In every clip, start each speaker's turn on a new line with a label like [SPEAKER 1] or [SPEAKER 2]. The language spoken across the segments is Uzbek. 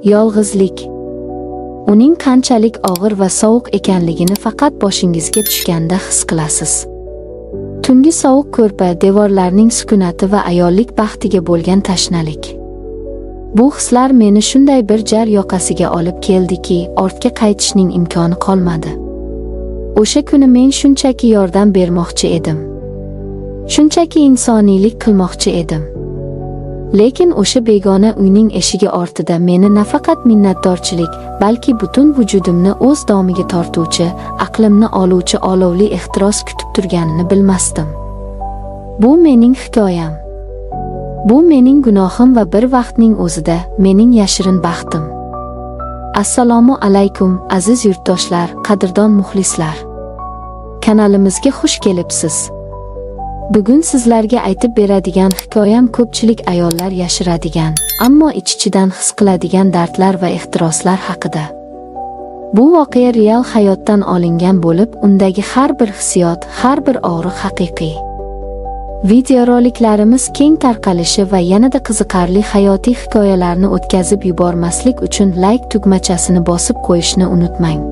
[SPEAKER 1] Yolg'izlik. Uning qanchalik og'ir va sovuq ekanligini faqat boshingizga tushganda his qilasiz. Tungi sovuq ko'rpa, devorlarning sukunati va ayollik baxtiga bo'lgan tashnalik. Bu hislar meni shunday bir jar yoqasiga olib keldiki, ortga qaytishning imkoni qolmadi. O'sha kuni men shunchaki yordam bermoqchi edim. Shunchaki insoniylik qilmoqchi edim. Lekin o'sha begona uyning eshigi ortida meni nafaqat minnatdorchilik, balki butun vujudimni o'z domiga tortuvchi, aqlimni oluvchi olovli ehtiros kutib turganini bilmasdim. Bu mening hikoyam. Bu mening gunohim va bir vaqtning o'zida mening yashirin baxtim. Assalomu alaykum aziz yurtdoshlar, qadrdon muxlislar. Kanalimizga xush kelibsiz. Bugun sizlarga aytib beradigan hikoyam ko'pchilik ayollar yashiradigan, ammo ich-ichidan his qiladigan dardlar va ehtiroslar haqida. Bu voqea real hayotdan olingan bo'lib, undagi har bir hissiyot, har bir og'riq haqiqiy. Videoroliklarimiz keng tarqalishi va yanada qiziqarli hayotiy hikoyalarni o'tkazib yubormaslik uchun like tugmachasini bosib qo'yishni unutmang.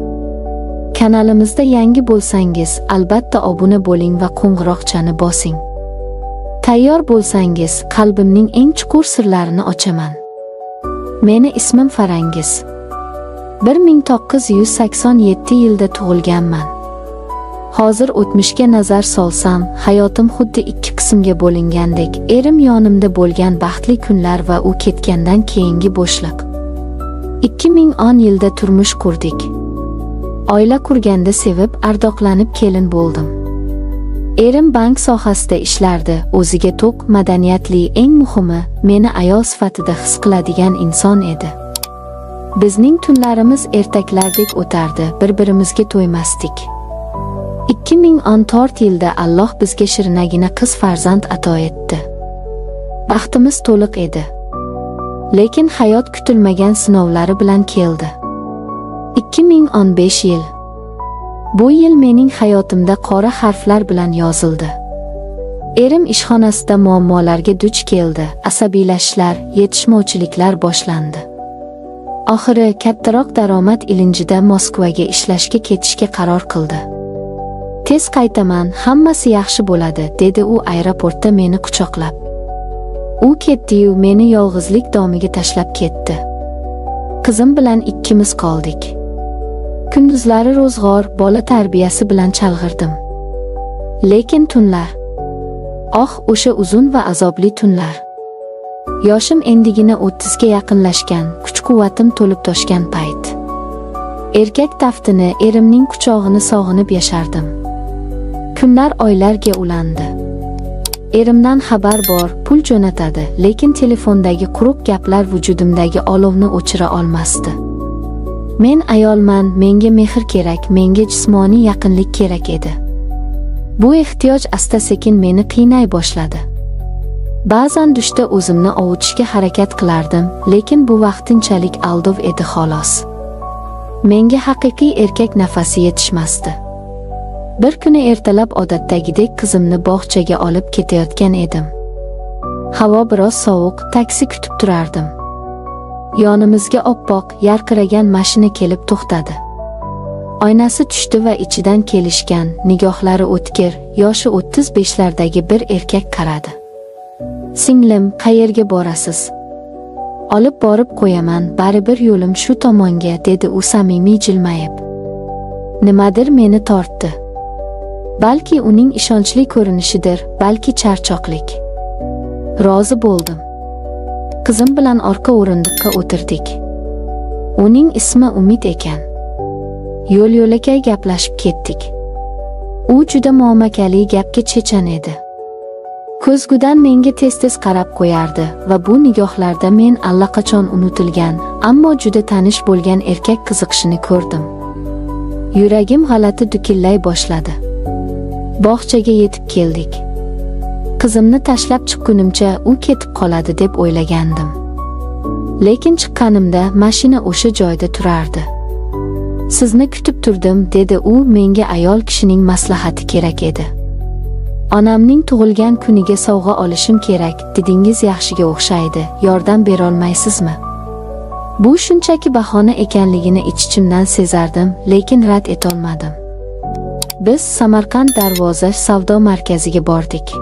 [SPEAKER 1] Kanalimizda yangi bo'lsangiz, albatta obuna bo'ling va qo'ng'iroqchani bosing. Tayyor bo'lsangiz, qalbimning eng chuqur sirlarini ochaman. Meni ismim Farangiz. 1987 yilda tug'ilganman. Hozir o'tmishga nazar solsam, hayotim xuddi ikki qismga bo'lingandek, erim yonimda bo'lgan baxtli kunlar va u ketgandan keyingi bo'shliq. 2010 yilda turmush qurdik. Oila qurganda sevib, ardoqlanib kelin bo'ldim. Erim bank sohasida ishlardi, o'ziga to'q, madaniyatli, eng muhimi, meni ayol sifatida his qiladigan inson edi. Bizning tunlarimiz ertaklardek o'tardi, bir-birimizga to'ymasdik. 2014 yilda Alloh bizga shirinagina qiz farzand ato etdi. Baxtimiz to'liq edi. Lekin hayot kutilmagan sinovlari bilan keldi. 2015 yil. Bu yil mening hayotimda qora harflar bilan yozildi. Erim ishxonasida muammolarga duch keldi, asabiylashishlar, yetishmovchiliklar boshlandi. Oxiri kattaroq daromad ilinjida Moskvaga ishlashga ketishga qaror qildi. Tez qaytaman, hammasi yaxshi bo'ladi, dedi u aeroportda meni quchoqlab. U ketdi-yu meni yolg'izlik domiga tashlab ketdi. Qizim bilan ikkimiz qoldik. Kunduzlari ro'zg'or, bola tarbiyasi bilan chalg'irdim. Lekin tunlar. O'sha uzun va azobli tunlar. Yoshim endigina 30 ga yaqinlashgan, kuch-quvvatim to'lib toshgan payt. Erkak taftini, erimning quchog'ini sog'inib yashardim. Kunlar oylarga ulandi. Erimdan xabar bor, pul jo'natadi, lekin telefondagi quruq gaplar vujudimdagi olovni o'chira olmasdi. Men ayolman, menga mehr kerak, menga jismoniy yaqinlik kerak edi. Bu ehtiyoj asta-sekin meni qiynay boshladi. Ba'zan dushda o'zimni ovutishga harakat qilardim, lekin bu vaqtinchalik aldov edi xolos. Menga haqiqiy erkak nafasi yetishmasdi. Bir kuni ertalab odatdagidek qizimni bog'chaga olib ketayotgan edim. Havo biroz sovuq, taksi kutib turardim. Yonimizga oppoq, yarqiragan mashina kelib to'xtadi. Oynasi tushdi va ichidan kelishgan, nigohlari o'tkir, yoshi 35lardagi bir erkak qaradi. Singlim, qayerga borasiz? Olib borib qo'yaman, baribir yo'lim shu tomonga, dedi u samimiy jilmayib. Nimadir meni tortdi. Balki uning ishonchli ko'rinishidir, balki charchoqlik. Rozi bo'ldim. Qizim bilan orqa o'rindiqqa o'tirdik. Uning ismi Umid ekan. Yo'l-yo'lakay gaplashib ketdik. U juda muomakali, gapga chechan edi. Ko'zgudan menga tez-tez qarab qo'yardi va bu nigohlarda men allaqachon unutilgan, ammo juda tanish bo'lgan erkak qiziqishini ko'rdim. Yuragim g'alati dukillay boshladi. Bog'chaga yetib keldik. Qizimni tashlab chiqqunimcha u ketib qoladi deb o'ylagandim. Lekin chiqqanimda mashina o'sha joyda turardi. Sizni kutib turdim, dedi u menga ayol kishining maslahati kerak edi. Onamning tug'ilgan kuniga sovg'a olishim kerak, dedingiz yaxshiga o'xshaydi, yordam bera olmaysizmi? Bu shunchaki bahona ekanligini ich-ichimdan sezardim, lekin rad etolmadim. Biz Samarqand Darvoza savdo markaziga bordik.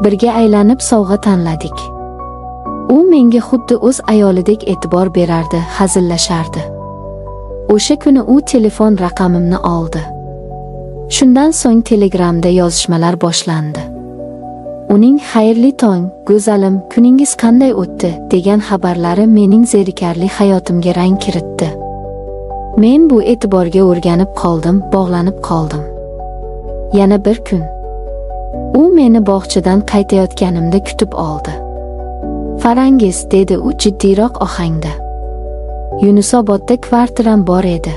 [SPEAKER 1] Birga aylanib sovg'a tanladik. U menga xuddi o'z ayolidek e'tibor berardi, hazillashardi. O'sha kuni u telefon raqamimni oldi. Shundan so'ng Telegramda yozishmalar boshlandi. Uning "Xayrli tong, go'zalim, kuningiz qanday o'tdi?" degan xabarlari mening zerikarli hayotimga rang kiritdi. Men bu e'tiborga o'rganib qoldim, bog'lanib qoldim. Yana bir kun u meni bog'chadan qaytayotganimda kutib oldi. "Farangiz", dedi u jiddiyroq ohangda. "Yunusobodda kvartiram bor edi.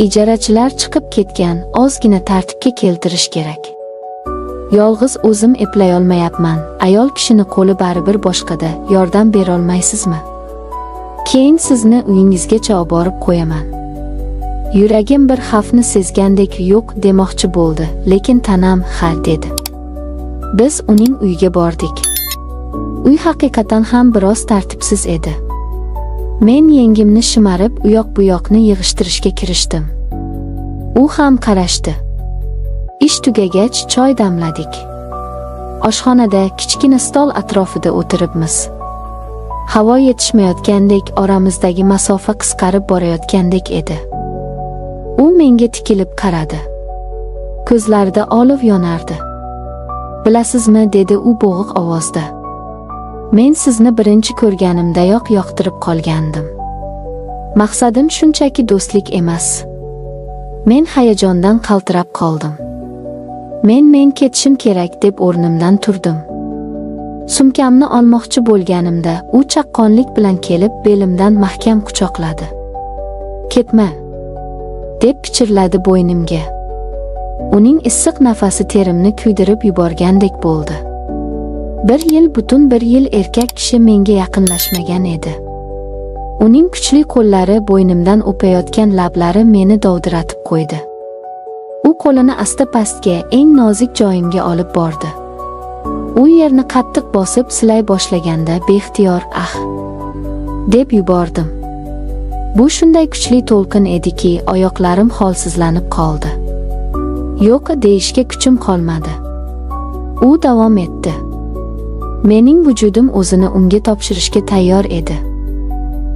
[SPEAKER 1] Ijarachilar chiqib ketgan, ozgina tartibga keltirish kerak. Yolg'iz o'zim eplay olmayapman. Ayol kishini qo'li baribir boshqada, yordam bera olmaysizmi? Keyin sizni uyingizgacha olib borib qo'yaman." Yuragim bir xavfni sezgandek yo'q demoqchi bo'ldi, lekin tanam "ha" dedi. Biz uning uyiga bordik. Uy haqiqatan ham biroz tartibsiz edi. Men yengimni shimarib, u yoq-bu-yoqni yig'ishtirishga kirishdim. U ham qarashdi. Ish tugagach choy damladik. Oshxonada kichkina stol atrofida o'tiribmiz. Havo yetishmayotgandek, oramizdagi masofa qisqarib borayotgandek edi. U menga tikilib qaradi. Ko'zlarida olov yonardi. "Bilasizmi", dedi u bo'g'iq ovozda. "Men sizni birinchi ko'rganimdayoq yoqtirib qolgandim. Maqsadim shunchaki do'stlik emas." Men hayajondan qaltirab qoldim. Men ketishim kerak deb o'rnimdan turdim. Sumkamni olmoqchi bo'lganimda u chaqqonlik bilan kelib belimdan mahkam quchoqladi. "Ketma", deb pichirladi bo'ynimga. Uning issiq nafasi terimni kuydirib yuborgandek bo'ldi. Butun bir yil erkak kishi menga yaqinlashmagan edi. Uning kuchli qo'llari, bo'ynimdan o'payotgan lablari meni dovdiratib qo'ydi. U qo'lini asta pastga, eng nozik joyimga olib bordi. U yerni qattiq bosib silay boshlaganda beixtiyor "ah" deb yubordim. Bu shunday kuchli to'lqin ediki, oyoqlarim holsizlanib qoldi. Yo'q deyishga kuchim qolmadi. U davom etdi. Mening vujudim o'zini unga topshirishga tayyor edi.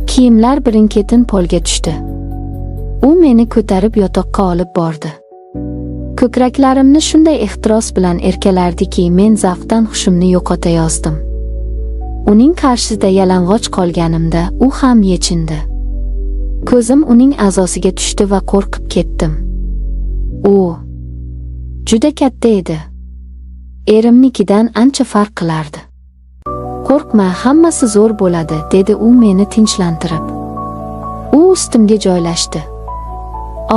[SPEAKER 1] Kiyimlar birin-ketin polga tushdi. U meni ko'tarib yotoqqa olib bordi. Ko'kraklarimni shunday ehtiros bilan erkalardiki, men zavqdan hushimni yo'qotayozdim. Uning qarshisida yalang'och qolganimda u ham yechindi. Ko'zim uning a'zosiga tushdi va qo'rqib ketdim. U juda katta edi. Erimnikidan ancha farq qilardi. "Qo'rqma, hammasi zo'r bo'ladi", dedi u meni tinchlantirib. U ustimga joylashdi.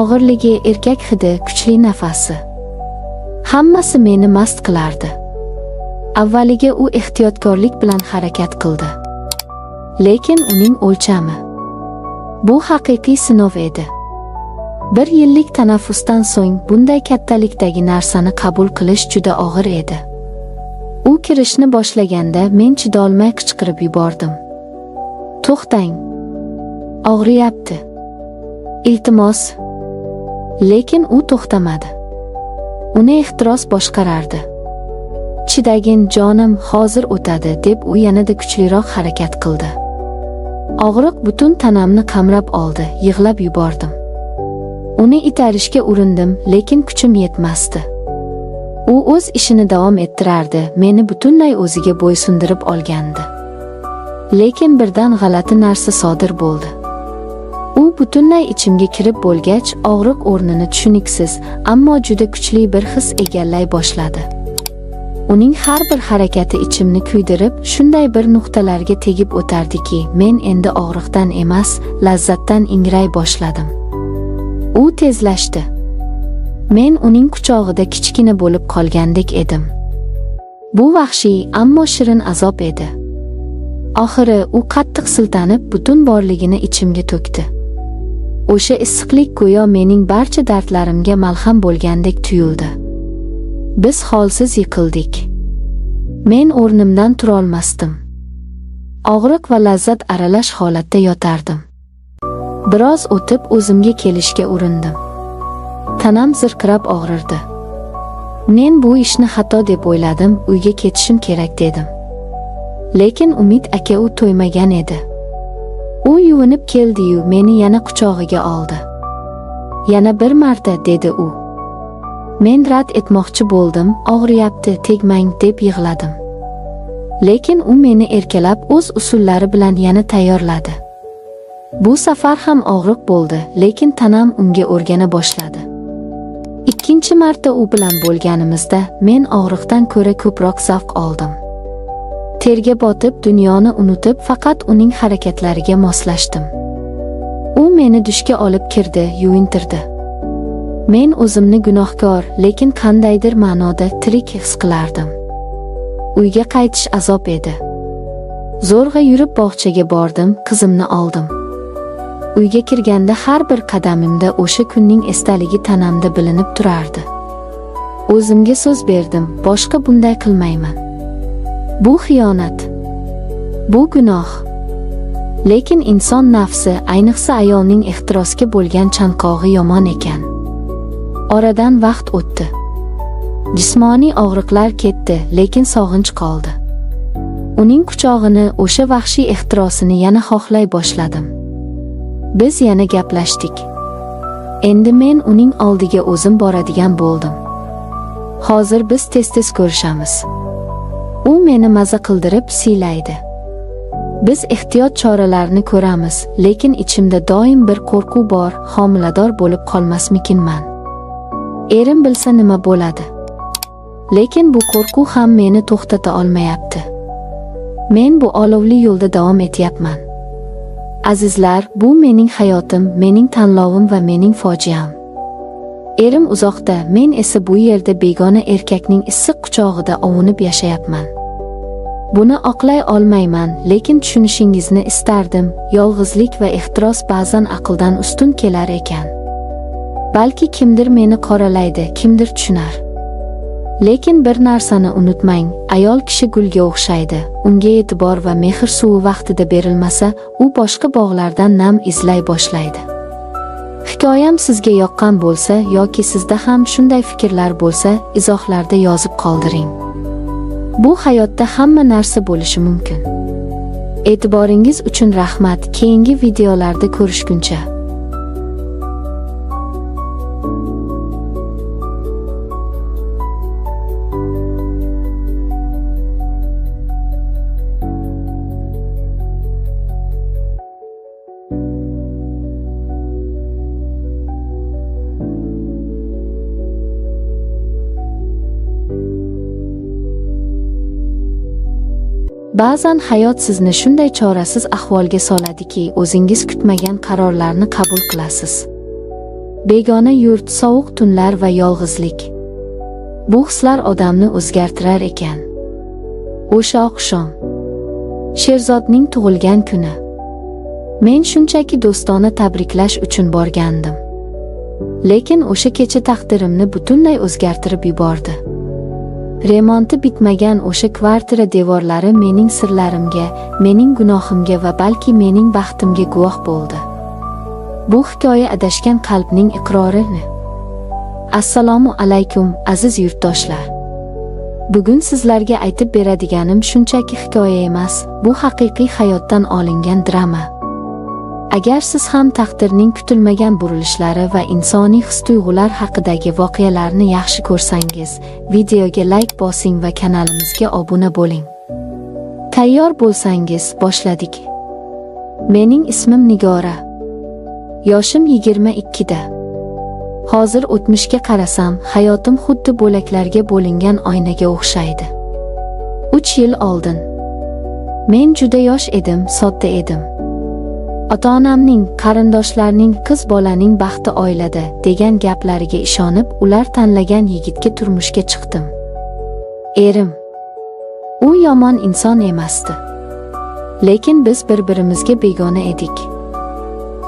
[SPEAKER 1] Og'irligi, erkak hidi, kuchli nafasi. Hammasi meni mast qilardi. Avvaliga u ehtiyotkorlik bilan harakat qildi. Lekin uning o'lchami bu haqiqiy sinov edi. 1 yillik tanaffusdan so'ng bunday kattalikdagi narsani qabul qilish juda og'ir edi. U kirishni boshlaganda men chidolmay qichqirib yubordim. "To'xtang. Og'riyapti. Iltimos." Lekin u to'xtamadi. Uni ehtiros boshqarardi. "Chidagin jonim, hozir o'tadi", deb u yanada kuchliroq harakat qildi. Og'riq butun tanamni qamrab oldi, yig'lab yubordim. Uni itarishga urindim, lekin kuchim yetmasdi. U o'z ishini davom ettirardi, meni butunlay o'ziga bo'ysundirib olgandi. Lekin birdan g'alati narsa sodir bo'ldi. U butunlay ichimga kirib bo'lgach, og'riq o'rnini tushuniksiz, ammo juda kuchli bir his egallay boshladi. Uning har bir harakati ichimni kuydirib, shunday bir nuqtalarga tegib o'tardiki, men endi og'riqdan emas, lazzatdan ingray boshladim. U tezlashdi. Men uning quchog'ida kichkina bo'lib qolgandek edim. Bu vahshiy, ammo shirin azob edi. Oxiri u qattiq siltanib, butun borligini ichimga to'kdi. O'sha issiqlik go'yo mening barcha dardlarimga malham bo'lgandek tuyuldi. Biz holsiz yiqildik. Men o'rnimdan tura olmasdim. Og'riq va lazzat aralash holatda yotardim. Biroz o'tib o'zimga kelishga urindim. Tanam zirqirab og'rirdi. Men bu ishni xato deb o'yladim, uyga ketishim kerak dedim. Lekin Umid aka u to'ymagan edi. U yuvinib keldi-yu meni yana quchog'iga oldi. Yana bir marta dedi u. Men rad etmoqchi bo'ldim, og'riyapti, tegmang deb yig'ladim. Lekin u meni erkalab o'z usullari bilan yana tayyorladi. Bu safar ham og'riq bo'ldi, lekin tanam unga o'rgana boshladi. Ikkinchi marta u bilan bo'lganimizda men og'riqdan ko'ra ko'proq zavq oldim. Terga botib, dunyoni unutib, faqat uning harakatlariga moslashdim. U meni dushga olib kirdi, yuvintirdi. Men o'zimni gunohkor, lekin qandaydir ma'noda tirik his qilardim. Uyga qaytish azob edi. Zo'rg'a yurib bog'chaga bordim, qizimni oldim. Uyga kirganda har bir qadamimda o'sha kunning esdaligi tanamda bilinib turardi. O'zimga so'z berdim, boshqa bunday qilmayman. Bu xiyonat. Bu gunoh. Lekin inson nafsi, ayniqsa ayolning ehtirosga bo'lgan chanqog'i yomon ekan. Oradan vaqt o'tdi. Jismoniy og'riqlar ketdi, lekin sog'inch qoldi. Uning quchog'ini, o'sha vahshiy ehtirosini yana xohlay boshladim. Biz yana gaplashdik. Endi men uning oldiga o'zim boradigan bo'ldim. Hozir biz tez-tez ko'rishamiz. U meni maza qildirib siylaydi. Biz ehtiyot choralarini ko'ramiz, lekin ichimda doim bir qo'rquv bor, homilador bo'lib qolmasmikinman. Erim bilsa nima bo'ladi? Lekin bu qo'rquv ham meni to'xtata olmayapti. Men bu olovli yo'lda davom etyapman. Azizlar, bu mening hayotim, mening tanlovim va mening fojiam. Erim uzoqda, men esa bu yerda begona erkakning issiq quchog'ida ovunib yashayapman. Buni oqlay olmayman, lekin tushunishingizni istardim. Yolg'izlik va ehtiros ba'zan aqldan ustun kelar ekan. Balki kimdir meni qoralaydi, kimdir tushunar. Lekin bir narsani unutmang, ayol kishi gulga o'xshaydi. Unga e'tibor va mehr suvi vaqtida berilmasa, u boshqa bog'lardan nam izlay boshlaydi. Hikoyam sizga yoqqan bo'lsa yoki sizda ham shunday fikrlar bo'lsa, izohlarda yozib qoldiring. Bu hayotda hamma narsa bo'lishi mumkin. E'tiboringiz uchun rahmat. Keyingi videolarda ko'rishguncha. Ba'zan hayot sizni shunday chorasiz ahvolga soladiki, o'zingiz kutmagan qarorlarni qabul qilasiz. Begona yurt, sovuq tunlar va yolg'izlik. Bu hislar odamni o'zgartirar ekan. O'sha oqshom, Sherzodning tug'ilgan kuni. Men shunchaki do'stona tabriklash uchun borgandim. Lekin o'sha kecha taqdirimni butunlay o'zgartirib yubordi. Remonti bitmagan o'sha kvartira devorlari mening sirlarimga, mening gunohimga va balki mening baxtimga guvoh bo'ldi. Bu hikoya adashgan qalbning iqrori. Assalomu alaykum aziz yurtdoshlar. Bugun sizlarga aytib beradiganim shunchaki hikoya emas, bu haqiqiy hayotdan olingan drama. Agar siz ham taqdirning kutilmagan burilishlari va insoniy his-tuyg'ular haqidagi voqealarni yaxshi ko'rsangiz, videoga like bosing va kanalimizga obuna bo'ling. Tayyor bo'lsangiz, boshladik. Mening ismim Nigora. Yoshim 22 da. Hozir o'tmishga qarasam, hayotim xuddi bo'laklarga bo'lingan oynaga o'xshaydi. 3 yil oldin men juda yosh edim, sodda edim. Ota-onamning, qarindoshlarning qiz bolaning baxti oilada degan gaplariga ishonib, ular tanlagan yigitga turmushga chiqdim. Erim. U yomon inson emasdi. Lekin biz bir-birimizga begona edik.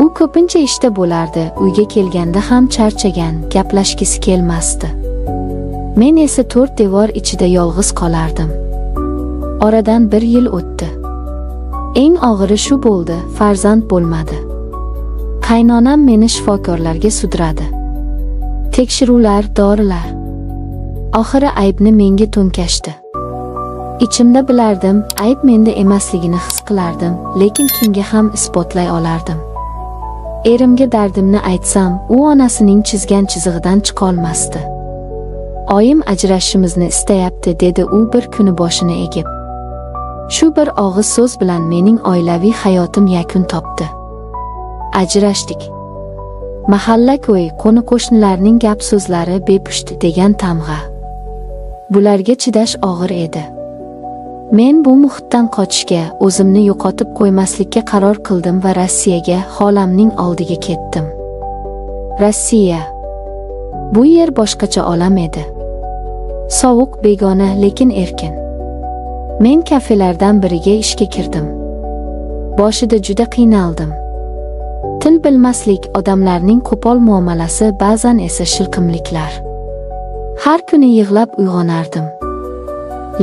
[SPEAKER 1] U ko'pincha ishda bo'lardi, uyga kelganda ham charchagan, gaplashgisi kelmasdi. Men esa 4 devor ichida yolg'iz qolardim. Oradan 1 yil o'tdi. Eng og'iri shu bo'ldi, farzand bo'lmadi. Qaynonam meni shifokorlarga sudradi. Tekshiruvlar, dorilar. Oxiri aybni menga to'nkashdi. Ichimda bilardim, ayb menda emasligini his qilardim, lekin kimga ham isbotlay olardim. Erimga dardimni aytsam, u onasining chizgan chizig'idan chiqolmasdi. Oyim ajrashishimizni istayapti, dedi u bir kuni boshini egib. Shu bir og'iz so'z bilan mening oilaviy hayotim yakun topdi. Ajrashdik. Mahalla-ko'y, qo'ni-qo'shnilarning gap-so'zlari bepushti degan tamg'a. Bularga chidash og'ir edi. Men bu muhitdan qochishga, o'zimni yo'qotib qo'ymaslikka qaror qildim va Rossiyaga, xolamning oldiga ketdim. Rossiya. Bu yer boshqacha olam edi. Sovuq, begona, lekin erkin. Men kafelardan biriga ishga kirdim. Boshida juda qiynaldim. Til bilmaslik, odamlarning qo'pol muomalasi, ba'zan esa shilqimliklar. Har kuni yig'lab uyg'onardim.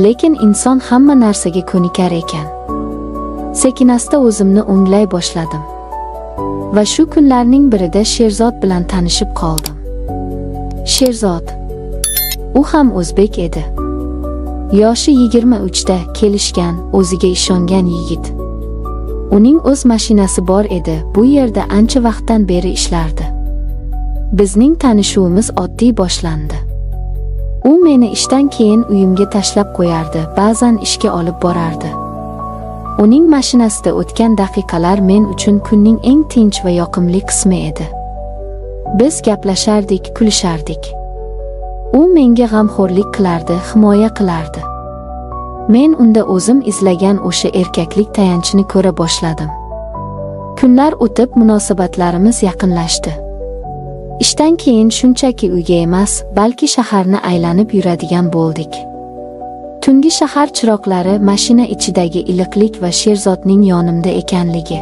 [SPEAKER 1] Lekin inson hamma narsaga ko'nikar ekan. Sekin-asta o'zimni o'nglay boshladim. Va shu kunlarning birida Sherzod bilan tanishib qoldim. Sherzod. U ham o'zbek edi. Yoshi 23 da, kelishgan, o'ziga ishongan yigit. Uning o'z mashinasi bor edi, bu yerda ancha vaqtdan beri ishlardi. Bizning tanishuvimiz oddiy boshlandi. U meni ishdan keyin uyimga tashlab qo'yardi, ba'zan ishga olib borardi. Uning mashinasida o'tgan daqiqalar men uchun kunning eng tinch va yoqimli qismi edi. Biz gaplashardik, kulishardik. U menga g'amxo'rlik qilardi, himoya qilardi. Men unda o'zim izlagan o'sha erkaklik tayanchini ko'ra boshladim. Kunlar o'tib munosabatlarimiz yaqinlashdi. Ishdan keyin shunchaki uyga emas, balki shaharni aylanib yuradigan bo'ldik. Tungi shahar chiroqlari, mashina ichidagi iliqlik va Sherzodning yonimda ekanligi.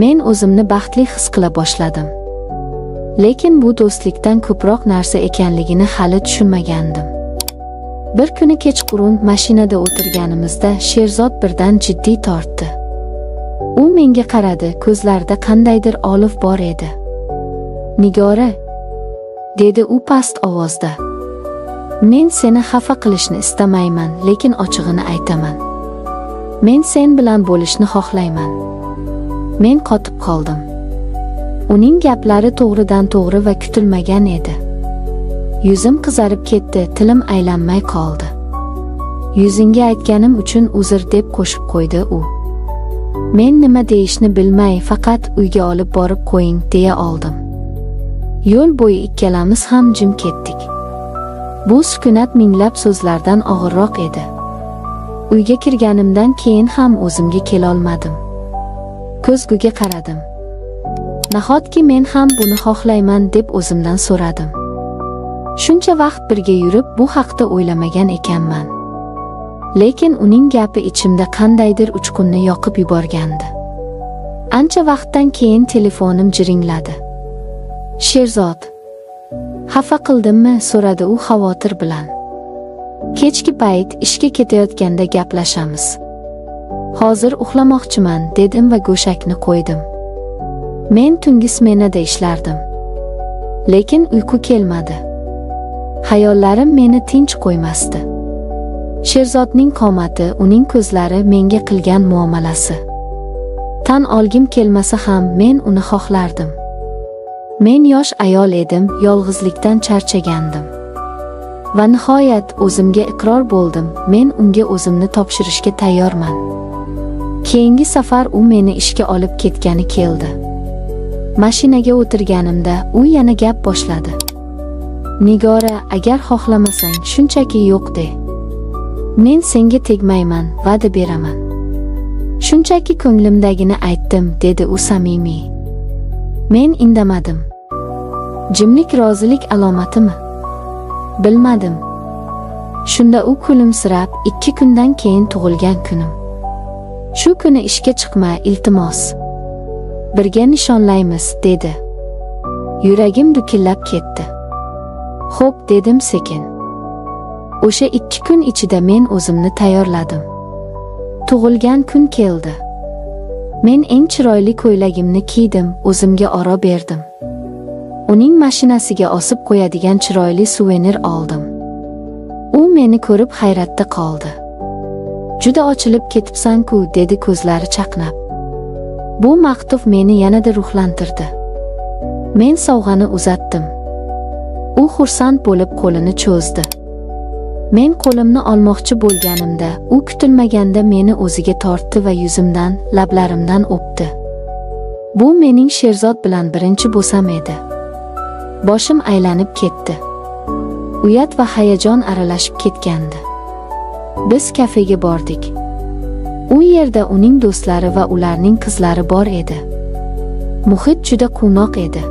[SPEAKER 1] Men o'zimni baxtli his qila boshladim. Lekin bu do'stlikdan ko'proq narsa ekanligini hali tushunmagandim. Bir kuni kechqurun mashinada o'tirganimizda Sherzod birdan jiddiy tortdi. U menga qaradi, ko'zlarida qandaydir olov bor edi. Nigora, dedi u past ovozda. Men seni xafa qilishni istamayman, lekin ochig'ini aytaman. Men sen bilan bo'lishni xohlayman. Men qotib qoldim. Uning gaplari to'g'ridan to'g'ri va kutilmagan edi. Yuzim qizarib ketdi, tilim aylanmay qoldi. Yuzingga aytganim uchun uzr, deb qo'shib qo'ydi u. Men nima deyishni bilmay, faqat uyga olib borib qo'ying, deya oldim. Yo'l bo'yi ikkalamiz ham jim ketdik. Bu sukunat minglab so'zlardan og'irroq edi. Uyga kirganimdan keyin ham o'zimga kela olmadim. Ko'zguga qaradim. Nahotki men ham buni xohlayman, deb o'zimdan so'radim. Shuncha vaqt birga yurib, bu haqda o'ylamagan ekanman. Lekin uning gapi ichimda qandaydir uchqunni yoqib yuborgandi. Ancha vaqtdan keyin telefonim jiringladi. Sherzod. Xafa qildimmi, so'radi u xavotir bilan. Kechki payt ishga ketayotganda gaplashamiz. Hozir uxlamoqchiman, dedim va go'shakni qo'ydim. Men tungi smenada ishlardim. Lekin uyqu kelmadi. Hayollarim meni tinch qo'ymasdi. Sherzodning qomati, uning ko'zlari, menga qilgan muomalasi. Tan olgim kelmasa ham men uni xohlardim. Men yosh ayol edim, yolg'izlikdan charchagandim. Va nihoyat o'zimga iqror bo'ldim, men unga o'zimni topshirishga tayyorman. Keyingi safar u meni ishga olib ketgani keldi. Mashinaga o'tirganimda u yana gap boshladi. Nigora, agar xohlamasang shunchaki yo'q de. Men senga tegmayman, va'da beraman. Shunchaki ko'nglimdagini aytdim, dedi u samimiy. Men indamadim. Jimlik rozilik alomatimi? Bilmadim. Shunda u kulimsirab, 2 kundan keyin tug'ilgan kunim. Shu kuni ishga chiqma, iltimos. Birga nishonlaymiz, dedi. Yuragim dukillab ketdi. Xo'p, dedim sekin. O'sha 2 kun ichida men o'zimni tayyorladim. Tug'ilgan kun keldi. Men eng chiroyli ko'ylagimni kiydim, o'zimga oro berdim. Uning mashinasiga osib qo'yadigan chiroyli suvenir oldim. U meni ko'rib hayratda qoldi. Juda ochilib ketibsan-ku, dedi ko'zlari chaqnab. Bu maktub meni yanada ruhlantirdi. Men sovg'ani uzatdim. U xursand bo'lib qo'lini cho'zdi. Men qo'limni olmoqchi bo'lganimda, u kutilmaganda meni o'ziga tortdi va yuzimdan, lablarimdan o'pdi. Bu mening Sherzod bilan birinchi bo'sam edi. Boshim aylanib ketdi. Uyat va hayajon aralashib ketgandi. Biz kafega bordik. U yerda uning do'stlari va ularning qizlari bor edi. Muhit juda quvnoq edi.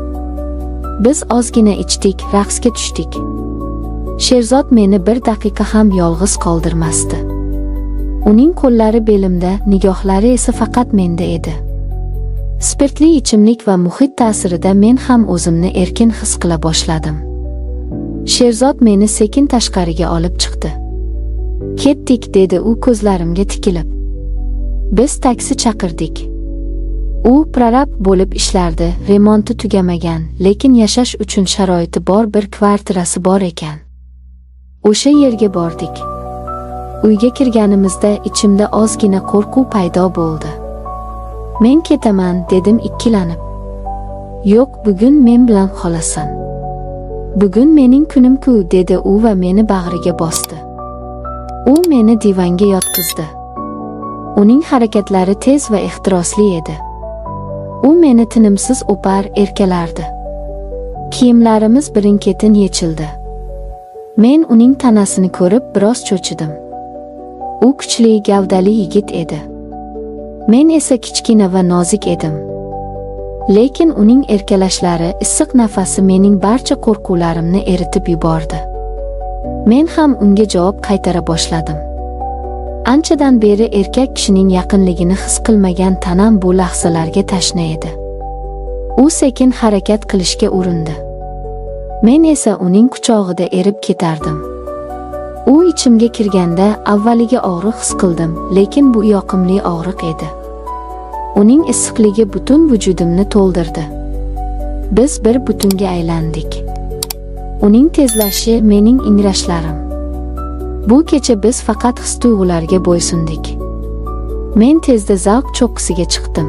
[SPEAKER 1] Biz ozgina ichdik, raqsga tushdik. Sherzod meni bir daqiqa ham yolg'iz qoldirmasdi. Uning qo'llari belimda, nigohlari esa faqat menda edi. Spirtli ichimlik va muhit ta'sirida men ham o'zimni erkin his qila boshladim. Sherzod meni sekin tashqariga olib chiqdi. Ketdik, dedi u ko'zlarimga tikilib. Biz taksi chaqirdik. U prorab bo'lib ishlardi, remonti tugamagan, lekin yashash uchun sharoiti bor bir kvartirasi bor ekan. O'sha yerga bordik. Uyga kirganimizda ichimda ozgina qo'rquv paydo bo'ldi. Men ketaman, dedim ikkilanib. Yo'q, bugun men bilan qolasan. Bugun mening kunim-ku, dedi u va meni bag'riga bosdi. U meni divanga yotqizdi. Uning harakatlari tez va ehtirosli edi. U meni tinimsiz o'par, erkalardi. Kiyimlarimiz birin-ketin yechildi. Men uning tanasini ko'rib biroz cho'chidim. U kuchli, gavdali yigit edi. Men esa kichkina va nozik edim. Lekin uning erkalashlari, issiq nafasi mening barcha qo'rquvlarimni eritib yubordi. Men ham unga javob qaytara boshladim. Anchadan beri erkak kishining yaqinligini his qilmagan tanam bu lahzalarga tashna edi. U sekin harakat qilishga urindi. Men esa uning quchog'ida erib ketardim. U ichimga kirganda avvaliga og'riq his qildim, lekin bu yoqimli og'riq edi. Uning issiqligi butun vujudimni to'ldirdi. Biz bir butunga aylandik. Uning tezlashi, mening ingrashlarim. Bu kecha biz faqat his-tuyg'ularga bo'ysundik. Men tezda zavq cho'qqisiga chiqdim.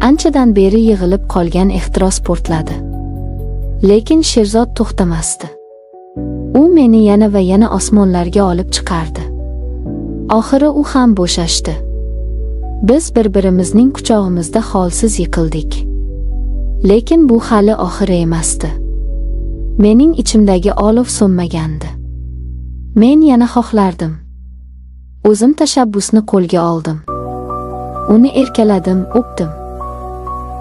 [SPEAKER 1] Anchadan beri yig'ilib qolgan ehtiros portladi. Lekin Sherzod to'xtamasdi. U meni yana va yana osmonlarga olib chiqardi. Oxiri u ham bo'shashdi. Biz bir-birimizning quchog'imizda holsiz yiqildik. Lekin bu hali oxiri emasdi. Mening ichimdagi olov so'nmagandi. Men yana xohlardim. O'zim tashabbusni qo'lga oldim. Uni erkaladim, o'pdim.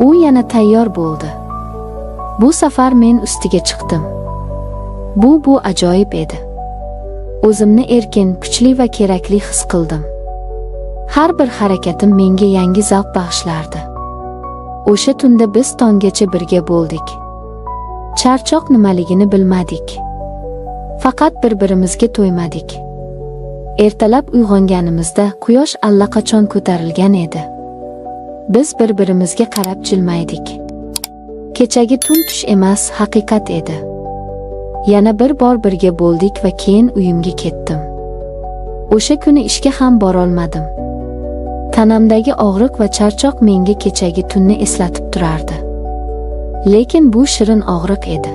[SPEAKER 1] U yana tayyor bo'ldi. Bu safar men ustiga chiqdim. Bu ajoyib edi. O'zimni erkin, kuchli va kerakli his qildim. Har bir harakatim menga yangi zavq bag'ishlardi. O'sha tunda biz tonggacha birga bo'ldik. Charchoq nimaligini bilmadik. Faqat bir-birimizga to'ymadik. Ertalab uyg'onganimizda quyosh allaqachon ko'tarilgan edi. Biz bir-birimizga qarab jilmaydik. Kechagi tun tush emas, haqiqat edi. Yana bir bor birga bo'ldik va keyin uyimga ketdim. O'sha kuni ishga ham bora olmadim. Tanamdagi og'riq va charchoq menga kechagi tunni eslatib turardi. Lekin bu shirin og'riq edi.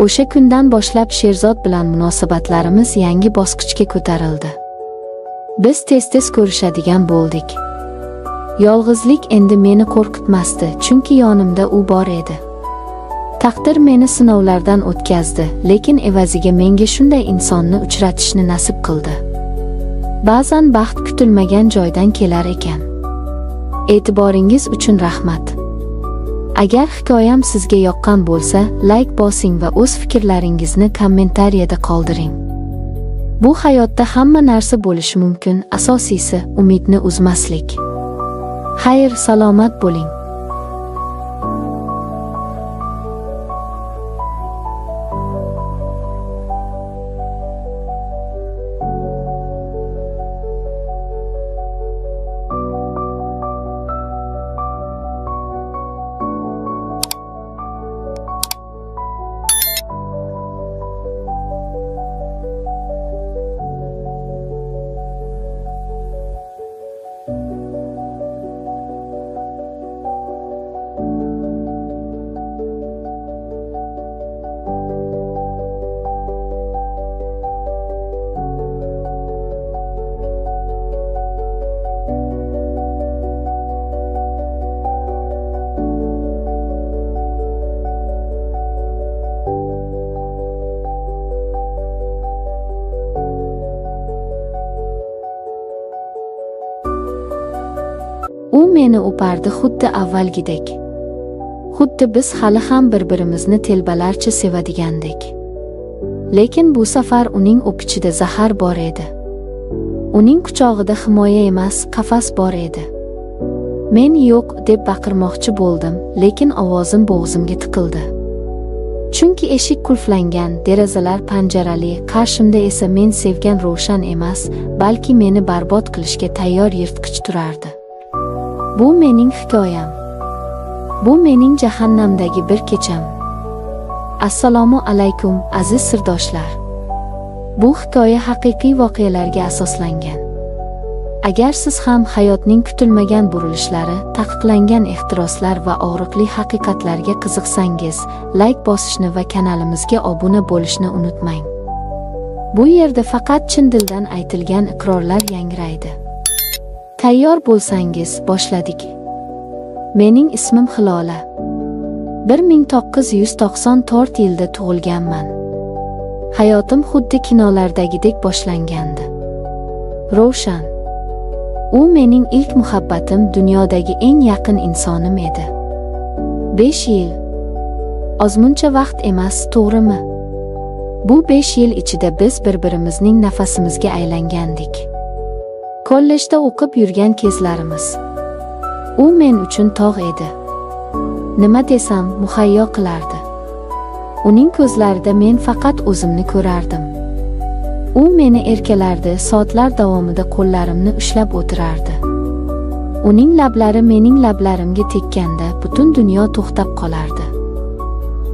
[SPEAKER 1] O'sha kundan boshlab Sherzod bilan munosabatlarimiz yangi bosqichga ko'tarildi. Biz tez-tez ko'rishadigan bo'ldik. Yolg'izlik endi meni qo'rqitmasdi, chunki yonimda u bor edi. Taqdir meni sinovlardan o'tkazdi, lekin evaziga menga shunday insonni uchratishni nasib qildi. Ba'zan baxt kutilmagan joydan kelar ekan. E'tiboringiz uchun rahmat. Agar hikoyam sizga yoqqan bo'lsa, like bosing va o'z fikrlaringizni kommentariyada qoldiring. Bu hayotda hamma narsa bo'lishi mumkin, asosiysi umidni uzmaslik. Xayr, salomat bo'ling. yopardi xuddi avvalgidek. Xuddi biz hali ham bir-birimizni telbalarcha sevadigandek. Lekin bu safar uning o'pichida zahar bor edi. Uning quchog'ida himoya emas, qafas bor edi. Men yo'q deb baqirmoqchi bo'ldim, lekin ovozim bo'g'zimga tiqildi. Chunki eshik qulflangan, derazalar panjarali, qarshimda esa men sevgan Ravshan emas, balki meni barbod qilishga tayyor yirtqich turardi. Bu mening hikoyam. Bu mening jahannamdagi bir kecham. Assalomu alaykum, aziz sirdoshlar. Bu hikoya haqiqiy voqealarga asoslangan. Agar siz ham hayotning kutilmagan burilishlari, taqiqlangan ehtiroslar va og'riqli haqiqatlarga qiziqsangiz, like bosishni va kanalimizga obuna bo'lishni unutmang. Bu yerda faqat chin dildan aytilgan iqrorlar yangraydi. Tayyor bo'lsangiz, boshladik. Mening ismim Hilola. 1994 yilda tug'ilganman. Hayotim xuddi kinolardagidek boshlangandi. Ravshan. U mening ilk muhabbatim, dunyodagi eng yaqin insonim edi. 5 yil. Ozmuncha vaqt emas, to'g'rimi? Bu 5 yil ichida biz bir-birimizning nafasimizga aylangandik. Kollejda o'qib yurgan kezlarimiz. U men uchun tog' edi. Nima desam, muhayyo qilardi. Uning ko'zlarida men faqat o'zimni ko'rardim. U meni erkalardi, soatlar davomida qo'llarimni ushlab o'tirardi. Uning lablari mening lablarimga tekkanda butun dunyo to'xtab qolardi.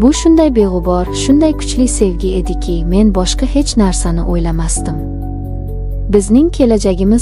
[SPEAKER 1] Bu shunday beg'ubor, shunday kuchli sevgi ediki, men boshqa hech narsani o'ylamasdim. Bizning kelajagimiz